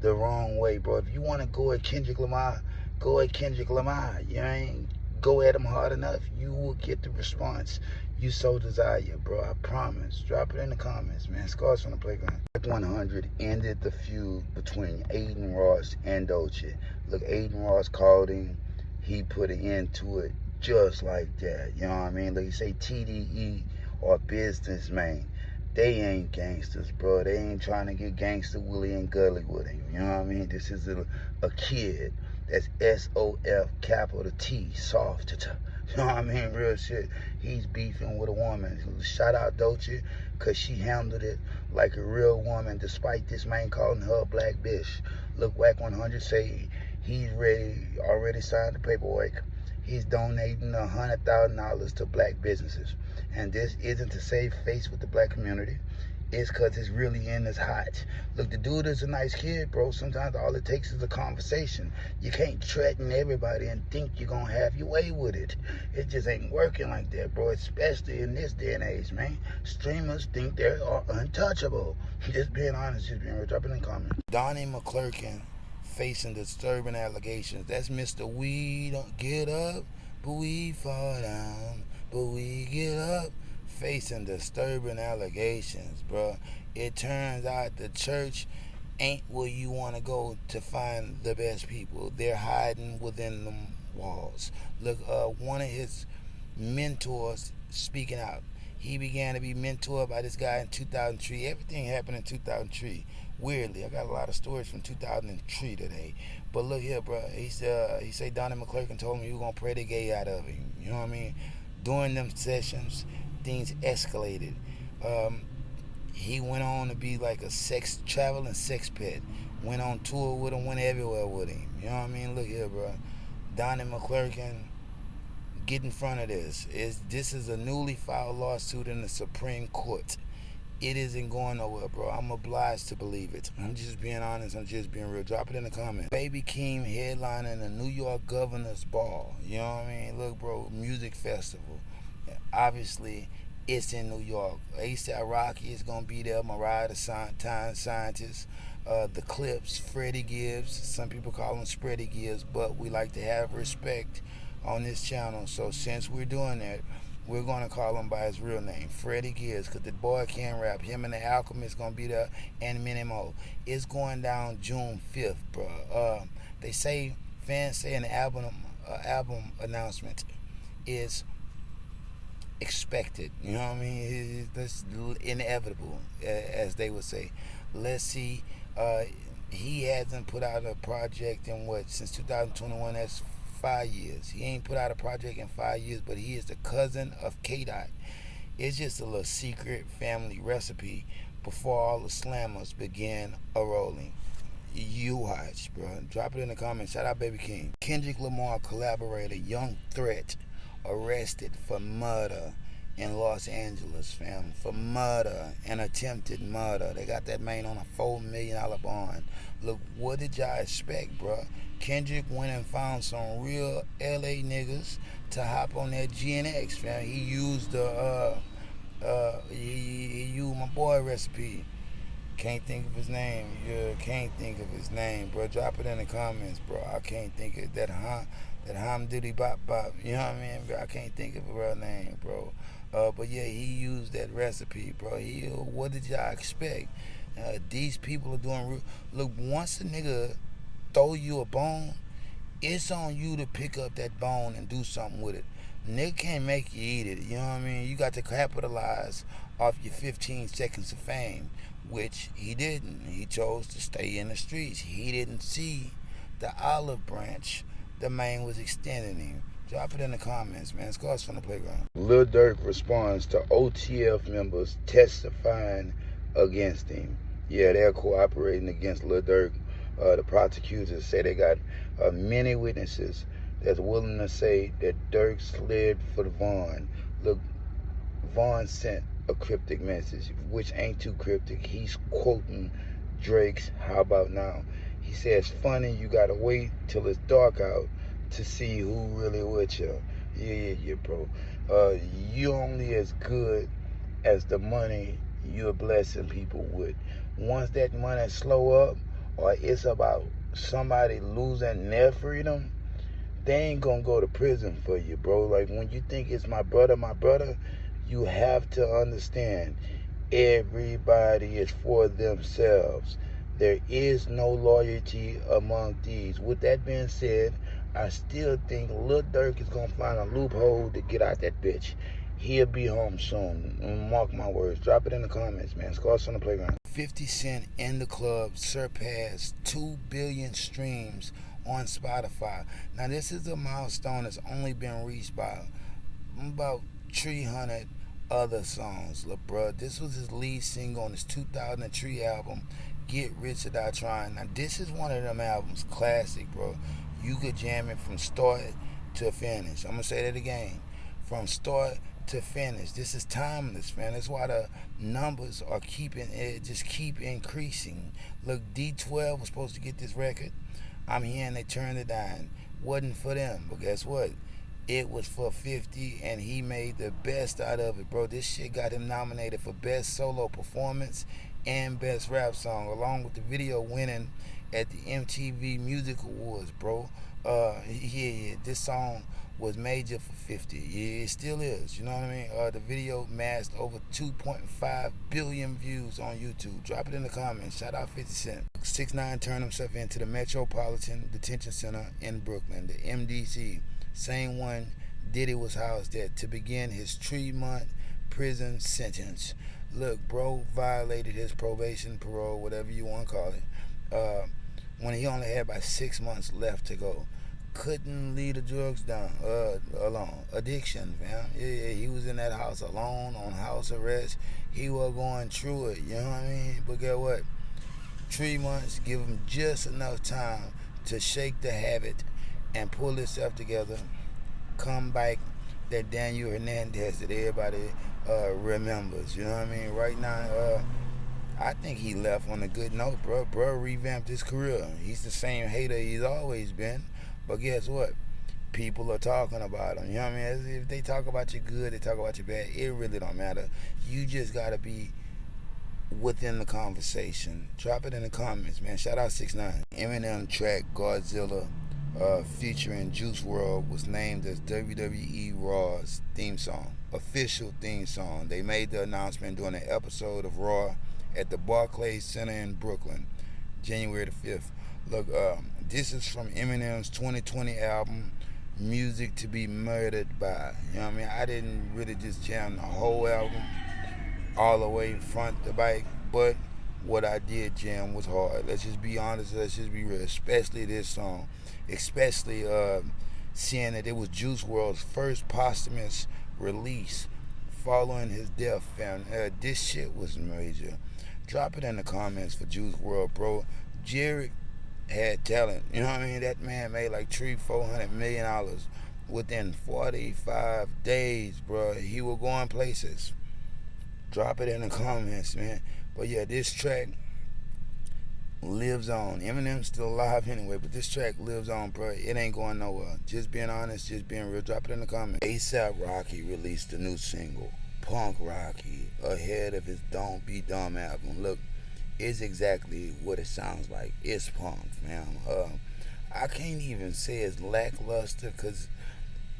[SPEAKER 1] the wrong way, bro? If you want to go at Kendrick Lamar, go at Kendrick Lamar. You ain't go at him hard enough, you will get the response you so desire, bro. I promise. Drop it in the comments, man. Scars from the playground. 100 ended the feud between Aiden Ross and Dolce. Look, Aiden Ross called him. He put an end to it just like that. You know what I mean? Like you say, TDE or businessman. They ain't gangsters, bro. They ain't trying to get gangster Willie and Gully with him. You know what I mean? This is a kid. That's SOF capital T, soft. You know what I mean? Real shit. He's beefing with a woman. Shout out Dolce, because she handled it like a real woman, despite this man calling her a black bitch. Look, Whack 100 say he's already signed the paperwork. He's donating $100,000 to black businesses. And this isn't to save face with the black community. It's because it's really in his hot. Look, the dude is a nice kid, bro. Sometimes all it takes is a conversation. You can't threaten everybody and think you're going to have your way with it. It just ain't working like that, bro, especially in this day and age, man. Streamers think they are untouchable. Just being honest, just being real. Drop it in the comments. Donnie McClurkin facing disturbing allegations. That's Mr. We don't get up, but we fall down, but we get up. Facing disturbing allegations, bro. It turns out the church ain't where you want to go to find the best people. They're hiding within them walls. Look, one of his mentors speaking out. He began to be mentored by this guy in 2003. Everything happened in 2003. Weirdly, I got a lot of stories from 2003 today. But look here, bro. He said Donnie McClurkin told me you were gonna pray the gay out of him. You know what I mean? During them sessions, things escalated. He went on to be like a traveling sex pet. Went on tour with him, went everywhere with him. You know what I mean? Look here, bro. Donnie McClurkin, get in front of this. This is a newly filed lawsuit in the Supreme Court. It isn't going nowhere, bro. I'm obliged to believe it. I'm just being honest. I'm just being real. Drop it in the comments. Baby Keem headlining the New York Governor's Ball. You know what I mean? Look, bro, music festival. Obviously, it's in New York. A$AP Rocky is going to be there. Mariah the Time Scientist. The Clips, Freddie Gibbs. Some people call him Spready Gibbs, but we like to have respect on this channel. So since we're doing that, we're going to call him by his real name, Freddie Gibbs, because the boy can rap. Him and the Alchemist going to be there, and many more. It's going down June 5th, bro. They say, fans say an album announcement is expected. You know what I mean? That's inevitable, as they would say. Let's see. He hasn't put out a project in since 2021. That's 5 years. He ain't put out a project in 5 years, but he is the cousin of Kodak. It's just a little secret family recipe before all the slammers begin a-rolling. You watch, bro. Drop it in the comments. Shout out Baby King. Kendrick Lamar collaborator Young Threat arrested for murder in Los Angeles, fam. For murder and attempted murder. They got that man on a $4 million bond. Look, what did y'all expect, bro? Kendrick went and found some real LA niggas to hop on that GNX, fam. He used he used my boy recipe. Can't think of his name. Yeah, can't think of his name, bro. Drop it in the comments, bro. I can't think of that Ham Diddy Bop Bop. You know what I mean, bro? I can't think of a real name, bro. But yeah, he used that recipe, bro. What did y'all expect? These people are doing look, once a nigga throw you a bone, it's on you to pick up that bone and do something with it. Nigga can't make you eat it. You know what I mean? You got to capitalize off your 15 seconds of fame, which he didn't. He chose to stay in the streets. He didn't see the olive branch the man was extending him. Drop it in the comments, man. Scars from the playground. Lil Durk responds to OTF members testifying against him. Yeah, they're cooperating against Lil Durk The prosecutors say they got many witnesses that's willing to say that Dirk slid for Vaughn. Look, Vaughn sent a cryptic message, which ain't too cryptic. He's quoting Drake's "How About Now." He says, "Funny, you gotta wait till it's dark out to see who really with you." Yeah, bro. You only as good as the money you're blessing people with. Once that money slow up, or it's about somebody losing their freedom, they ain't gonna go to prison for you, bro. Like, when you think it's my brother, you have to understand everybody is for themselves. There is no loyalty among thieves. With that being said, I still think Lil Durk is gonna find a loophole to get out that bitch. He'll be home soon. Mark my words. Drop it in the comments, man. Scars on the playground. 50 Cent in the club surpassed 2 billion streams on Spotify. Now, this is a milestone that's only been reached by about 300 other songs. Look, bro, this was his lead single on his 2003 album, Get Rich or Die Trying. Now, this is one of them albums, classic, bro. You could jam it from start to finish. I'm going to say that again. From start to finish. This is timeless, man. That's why the numbers are keep increasing. Look, D12 was supposed to get this record. I'm hearing they turned it down. Wasn't for them, but guess what? It was for 50, and he made the best out of it, bro. This shit got him nominated for Best Solo Performance and Best Rap Song, along with the video winning at the MTV Music Awards, bro. This song was major for 50. Yeah, it still is. You know what I mean? The video amassed over 2.5 billion views on YouTube. Drop it in the comments. Shout out 50 Cent. 6ix9ine turned himself into the Metropolitan Detention Center in Brooklyn, the MDC. Same one Diddy was housed at to begin his 3-month prison sentence. Look, bro violated his probation, parole, whatever you want to call it, when he only had about 6 months left to go. Couldn't leave the drugs down alone. Addiction, man. Yeah, he was in that house alone on house arrest. He was going through it, you know what I mean? But guess what? 3 months give him just enough time to shake the habit and pull himself together, come back that Daniel Hernandez that everybody remembers. You know what I mean? Right now, I think he left on a good note, bro. Bro revamped his career. He's the same hater he's always been. But guess what? People are talking about him. You know what I mean? If they talk about you good, they talk about you bad. It really don't matter. You just got to be within the conversation. Drop it in the comments, man. Shout out 6ix9ine. Eminem track Godzilla featuring Juice WRLD was named as WWE Raw's theme song, official theme song. They made the announcement during an episode of Raw at the Barclays Center in Brooklyn, January the 5th. Look, this is from Eminem's 2020 album, Music to Be Murdered By. You know what I mean? I didn't really just jam the whole album all the way front to back, but what I did jam was hard. Let's just be honest, let's just be real, especially this song. Especially seeing that it was Juice WRLD's first posthumous release following his death, fam. This shit was major. Drop it in the comments for Juice WRLD, bro. Jared had talent. You know what I mean? That man made like $300-400 million within 45 days, bro. He was going places. Drop it in the comments, man. But yeah, this track lives on. Eminem's still alive anyway, but this track lives on, bro. It ain't going nowhere. Just being honest, just being real. Drop it in the comments. A$AP Rocky released a new single, Punk Rocky, ahead of his Don't Be Dumb album. Look, it's exactly what it sounds like. It's punk, man. I can't even say it's lackluster because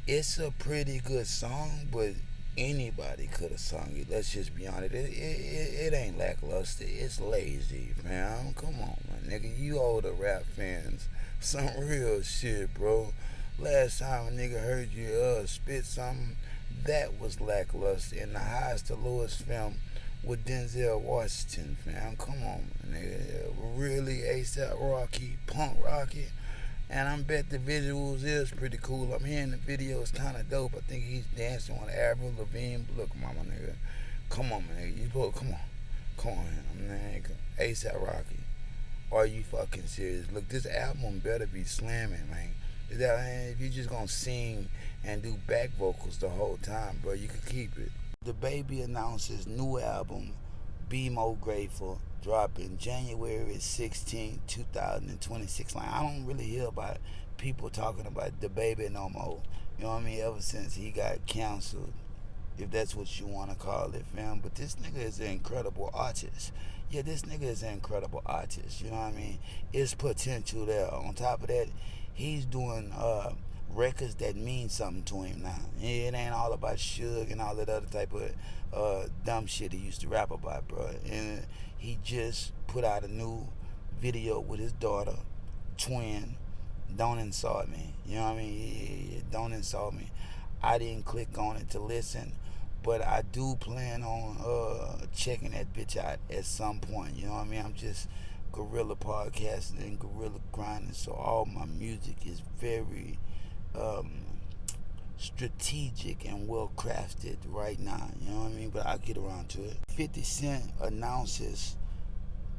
[SPEAKER 1] it's a pretty good song, but anybody could have sung it. Let's just be honest. It ain't lackluster. It's lazy, man. Come on, man, nigga. You older rap fans, some real shit, bro. Last time a nigga heard you spit something, that was lackluster. In the highest to lowest film with Denzel Washington, fam. Come on, nigga. Really, A$AP Rocky, Punk Rocky. And I bet the visuals is pretty cool. I'm hearing the video is kind of dope. I think he's dancing on Avril Lavigne. Look, mama, nigga. Come on, man, nigga. You both, come on, man. A$AP Rocky. Are you fucking serious? Look, this album better be slamming, man. If you're just gonna sing and do back vocals the whole time, bro, you can keep it. The baby announces new album, Be More Grateful, dropping January 16, 2026. Like, I don't really hear about people talking about the baby no more. You know what I mean? Ever since he got canceled, if that's what you want to call it, fam. But this nigga is an incredible artist. Yeah, this nigga is an incredible artist. You know what I mean? It's potential there. On top of that, he's doing records that mean something to him now. It ain't all about Suge and all that other type of dumb shit he used to rap about, bro. And he just put out a new video with his daughter, twin. Don't insult me. You know what I mean? Don't insult me. I didn't click on it to listen, but I do plan on checking that bitch out at some point. You know what I mean? I'm just guerrilla podcasting and guerrilla grinding, so all my music is very strategic and well crafted right now. You know what I mean? But I'll get around to it. 50 Cent announces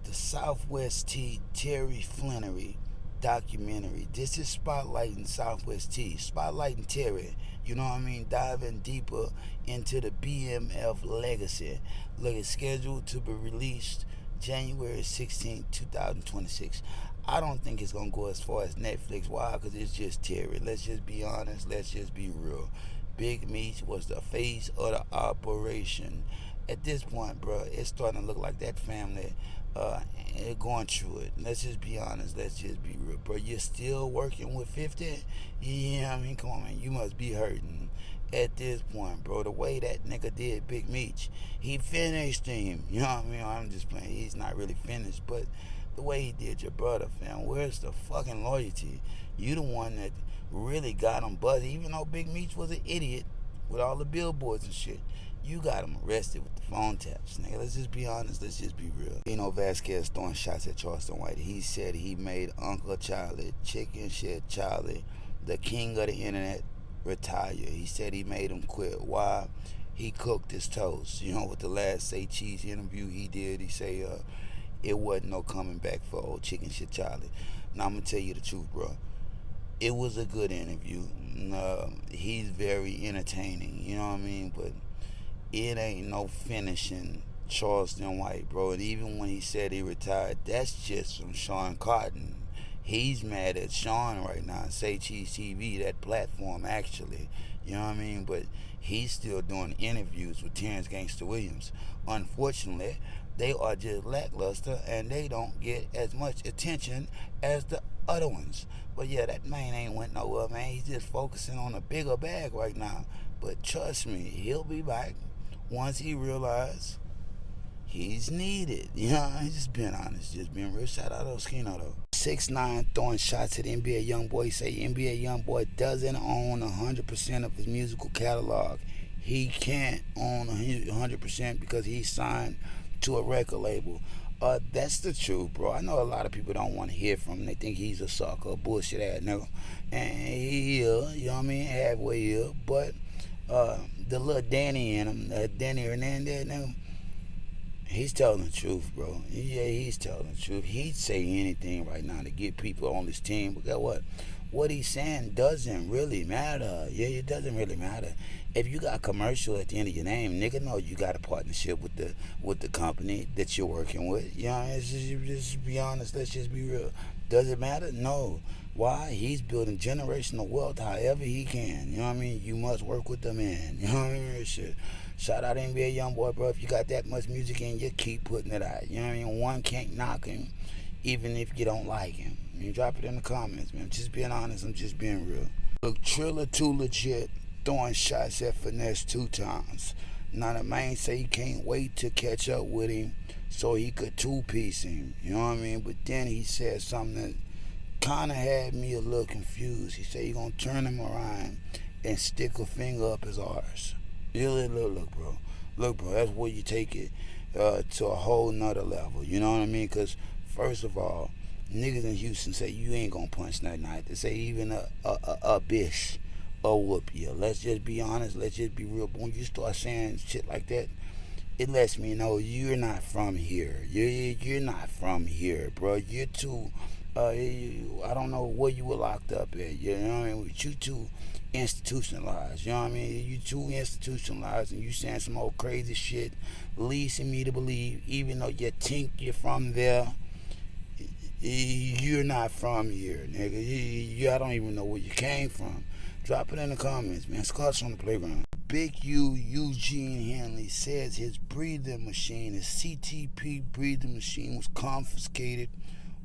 [SPEAKER 1] the Southwest T Terry Flannery documentary. This is spotlighting Southwest T, spotlighting Terry. You know what I mean? Diving deeper into the BMF legacy. Look, it's scheduled to be released January 16, 2026. I don't think it's going to go as far as Netflix. Why? Because it's just Terry. Let's just be honest. Let's just be real. Big Meech was the face of the operation. At this point, bro, it's starting to look like that family going through it. Let's just be honest. Let's just be real, bro. You're still working with 50? Yeah, I mean, come on, man. You must be hurting at this point, bro. The way that nigga did Big Meech, he finished him. You know what I mean? I'm just playing. He's not really finished, but the way he did your brother, fam, where's the fucking loyalty? You the one that really got him buzzed. Even though Big Meech was an idiot with all the billboards and shit, you got him arrested with the phone taps, nigga. Let's just be honest. Let's just be real. Vasquez throwing shots at Charleston White. He said he made Uncle Charlie, Chicken Shit Charlie, the king of the internet, retire. He said he made him quit. Why? He cooked his toast. You know, with the last Say Cheese interview he did, he say it wasn't no coming back for old Chicken Shit Charlie. Now, I'm going to tell you the truth, bro. It was a good interview. He's very entertaining, you know what I mean? But it ain't no finishing Charleston White, bro. And even when he said he retired, that's just from Sean Cotton. He's mad at Sean right now. Say Cheese TV, that platform, actually. You know what I mean? But he's still doing interviews with Terrence Gangster Williams. Unfortunately, they are just lackluster and they don't get as much attention as the other ones. But yeah, that man ain't went nowhere, man. He's just focusing on a bigger bag right now. But trust me, he'll be back once he realizes he's needed. You know, I'm just being honest, just being real. Shout out to Oskino though. 6ix9ine throwing shots at NBA YoungBoy. Say NBA YoungBoy doesn't own 100% of his musical catalog. He can't own 100% because he's signed to a record label. That's the truth, bro. I know a lot of people don't want to hear from him. They think he's a sucker, bullshit ass nigga. And he is, you know what I mean, halfway here. But the little Danny in him, Danny Hernandez now, he's telling the truth, bro. Yeah, he's telling the truth. He'd say anything right now to get people on his team. But guess what? What he's saying doesn't really matter. Yeah, it doesn't really matter. If you got commercial at the end of your name, nigga, know you got a partnership with the company that you're working with. You know, it's just be honest. Let's just be real. Does it matter? No. Why? He's building generational wealth however he can. You know what I mean? You must work with the man. You know what I mean? Shit. Shout out NBA YoungBoy, bro. If you got that much music in you, keep putting it out. You know what I mean? One can't knock him, even if you don't like him. You drop it in the comments, man. I'm just being honest. I'm just being real. Look, Triller too legit, throwing shots at Finesse 2 times. Now the man say he can't wait to catch up with him so he could two-piece him. You know what I mean? But then he said something that kind of had me a little confused. He said he gonna turn him around and stick a finger up his arse. Look, bro. Look, bro, that's where you take it to a whole nother level. You know what I mean? Because, first of all, niggas in Houston say you ain't gonna punch nothing out. They say even a bitch will whoop you. Let's just be honest. Let's just be real. But when you start saying shit like that, it lets me know you're not from here. You're not from here, bro. You're too. I don't know where you were locked up at. You know what I mean? You too institutionalized. You know what I mean? You too institutionalized, and you saying some old crazy shit, leading me to believe, even though you think you're from there, you're not from here, nigga. I don't even know where you came from. Drop it in the comments, man. Scott's on the playground. Big U Eugene Hanley says his breathing machine, his CTP breathing machine, was confiscated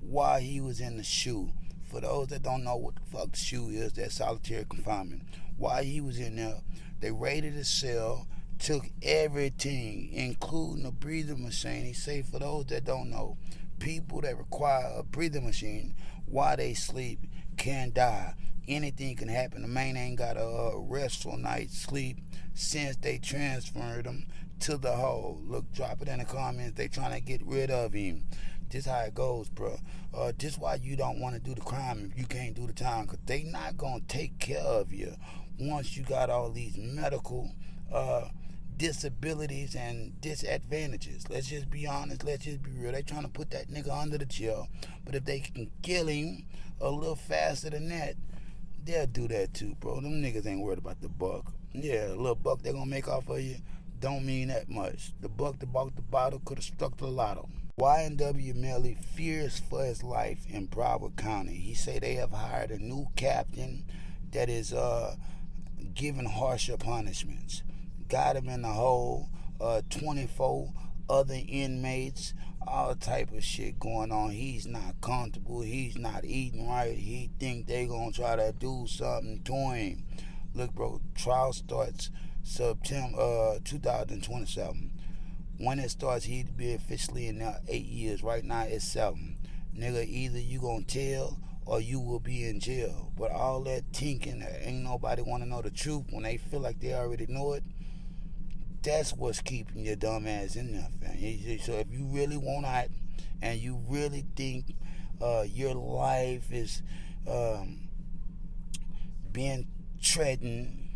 [SPEAKER 1] while he was in the SHU. For those that don't know what the fuck the SHU is, that's solitary confinement. While he was in there, they raided his cell, took everything, including the breathing machine. He say, for those that don't know, people that require a breathing machine while they sleep can die. Anything can happen. The man ain't got a restful night's sleep since they transferred him to the hole. Look, drop it in the comments. They trying to get rid of him. This how it goes, bro. This why you don't want to do the crime if you can't do the time, because they not going to take care of you once you got all these medical disabilities and disadvantages. Let's just be honest. Let's just be real. They trying to put that nigga under the jail. But if they can kill him a little faster than that, they'll do that too, bro. Them niggas ain't worried about the buck. Yeah, a little buck they gonna make off of you don't mean that much. The buck that bought the bottle could have struck the lotto. YNW Miley fears for his life in Broward County. He say they have hired a new captain that is giving harsher punishments. Got him in the hole. 24 other inmates. All type of shit going on. He's not comfortable. He's not eating right. He think they gonna try to do something to him. Look, bro, trial starts September 2027. When it starts, he'd be officially in there 8 years. Right now, it's 7. Nigga, either you gonna tell or you will be in jail. But all that thinking, ain't nobody want to know the truth when they feel like they already know it. That's what's keeping your dumb ass in there, fam. So if you really want out and you really think your life is being threatened,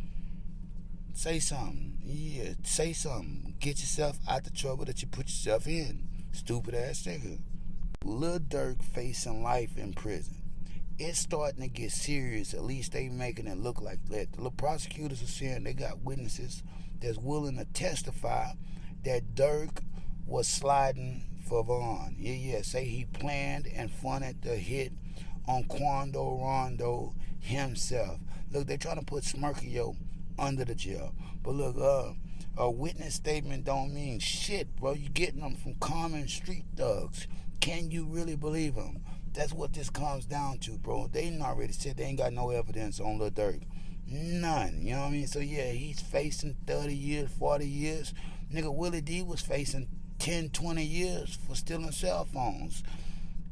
[SPEAKER 1] say something. Yeah, say something. Get yourself out the trouble that you put yourself in. Stupid ass nigga. Lil Durk facing life in prison. It's starting to get serious. At least they making it look like that. The prosecutors are saying they got witnesses that's willing to testify that Durk was sliding for Vaughn. Yeah. Say he planned and funded the hit on Quando Rondo himself. Look, they trying to put Smirkio under the jail. But look, a witness statement don't mean shit, bro. You getting them from common street thugs. Can you really believe them? That's what this comes down to, bro. They done already said they ain't got no evidence on Lil Durk. None. You know what I mean? So yeah, he's facing 30 years, 40 years. Nigga, Willie D was facing 10, 20 years for stealing cell phones.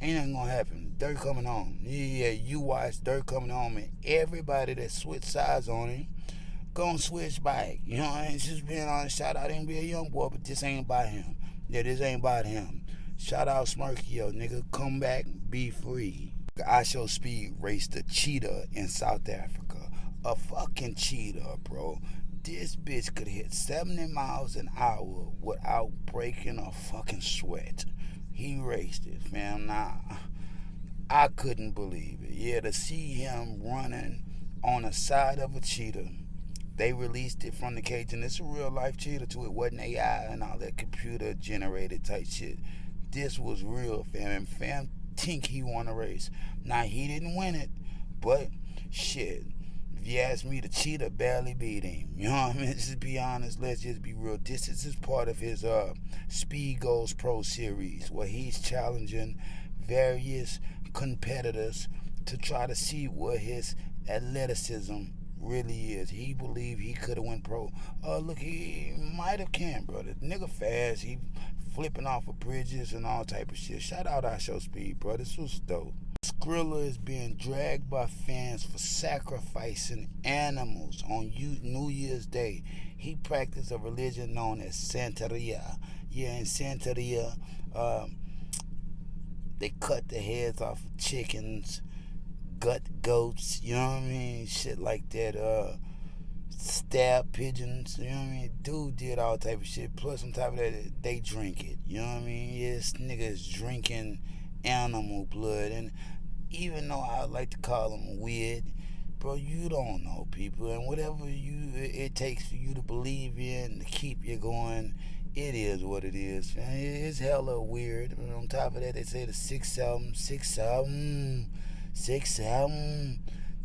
[SPEAKER 1] Ain't nothing gonna happen. Durk coming home. Yeah, you watch Durk coming home, and everybody that switched sides on him gonna switch back. You know, I ain't just being honest. Shout out NBA YoungBoy, but this ain't about him. Yeah, this ain't about him. Shout out Smirkio, nigga. Come back, be free. I Show Speed raced a cheetah in South Africa. A fucking cheetah, bro. This bitch could hit 70 miles an hour without breaking a fucking sweat. He raced it, fam. Nah, I couldn't believe it. Yeah, to see him running on the side of a cheetah. They released it from the cage, and it's a real life cheetah too. It wasn't AI and all that computer generated type shit. This was real, fam. And fam think he won a race. Now, he didn't win it, but shit. If you ask me, the cheetah barely beat him. You know what I mean? Just be honest. Let's just be real. This is part of his Speed Goes Pro series, where he's challenging various competitors to try to see what his athleticism really is. He believed he could have went pro. Look, he might have can, bro. The nigga fast. He flipping off of bridges and all type of shit. Shout out I Show Speed, bro. This was dope. Skrilla is being dragged by fans for sacrificing animals on New Year's Day. He practiced a religion known as Santeria. Yeah, in Santeria, they cut the heads off of chickens, gut goats, you know what I mean? Shit like that. stab pigeons, you know what I mean? Dude did all type of shit. Plus, on top of that, they drink it, you know what I mean? Yes, niggas drinking animal blood. And even though I like to call them weird, bro, you don't know people. And whatever it takes for you to believe in, to keep you going, it is what it is. It's hella weird. And on top of that, they say the sixth album.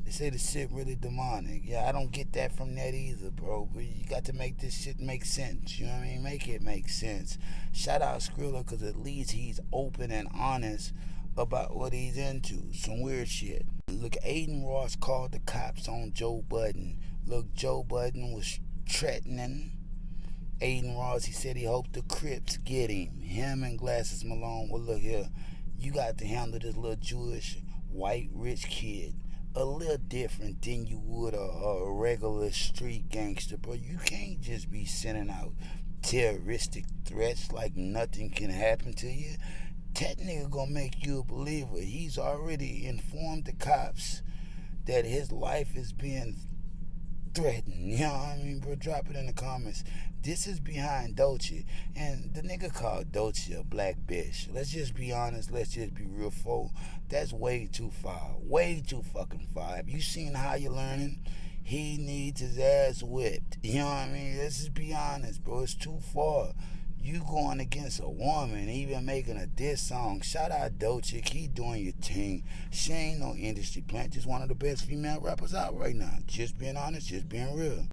[SPEAKER 1] They say the shit really demonic. Yeah, I don't get that from that either, bro. But you got to make this shit make sense. You know what I mean? Make it make sense. Shout out Skrilla, because at least he's open and honest about what he's into. Some weird shit. Look, Aiden Ross called the cops on Joe Budden. Look, Joe Budden was threatening Aiden Ross. He said he hoped the Crips get him. Him and Glasses Malone. Well, look here. You got to handle this little Jewish, white, rich kid a little different than you would a regular street gangster, bro. You can't just be sending out terroristic threats like nothing can happen to you. That nigga gonna make you a believer. He's already informed the cops that his life is being threatened. You know what I mean, bro? Drop it in the comments. This is behind Dolce. And the nigga called Dolce a black bitch. Let's just be honest. Let's just be real, folk. That's way too far. Way too fucking far. Have you seen How You Learning? He needs his ass whipped. You know what I mean? Let's just be honest, bro. It's too far. You going against a woman, even making a diss song. Shout out Dolce, keep doing your thing. She ain't no industry plant, just one of the best female rappers out right now. Just being honest, just being real.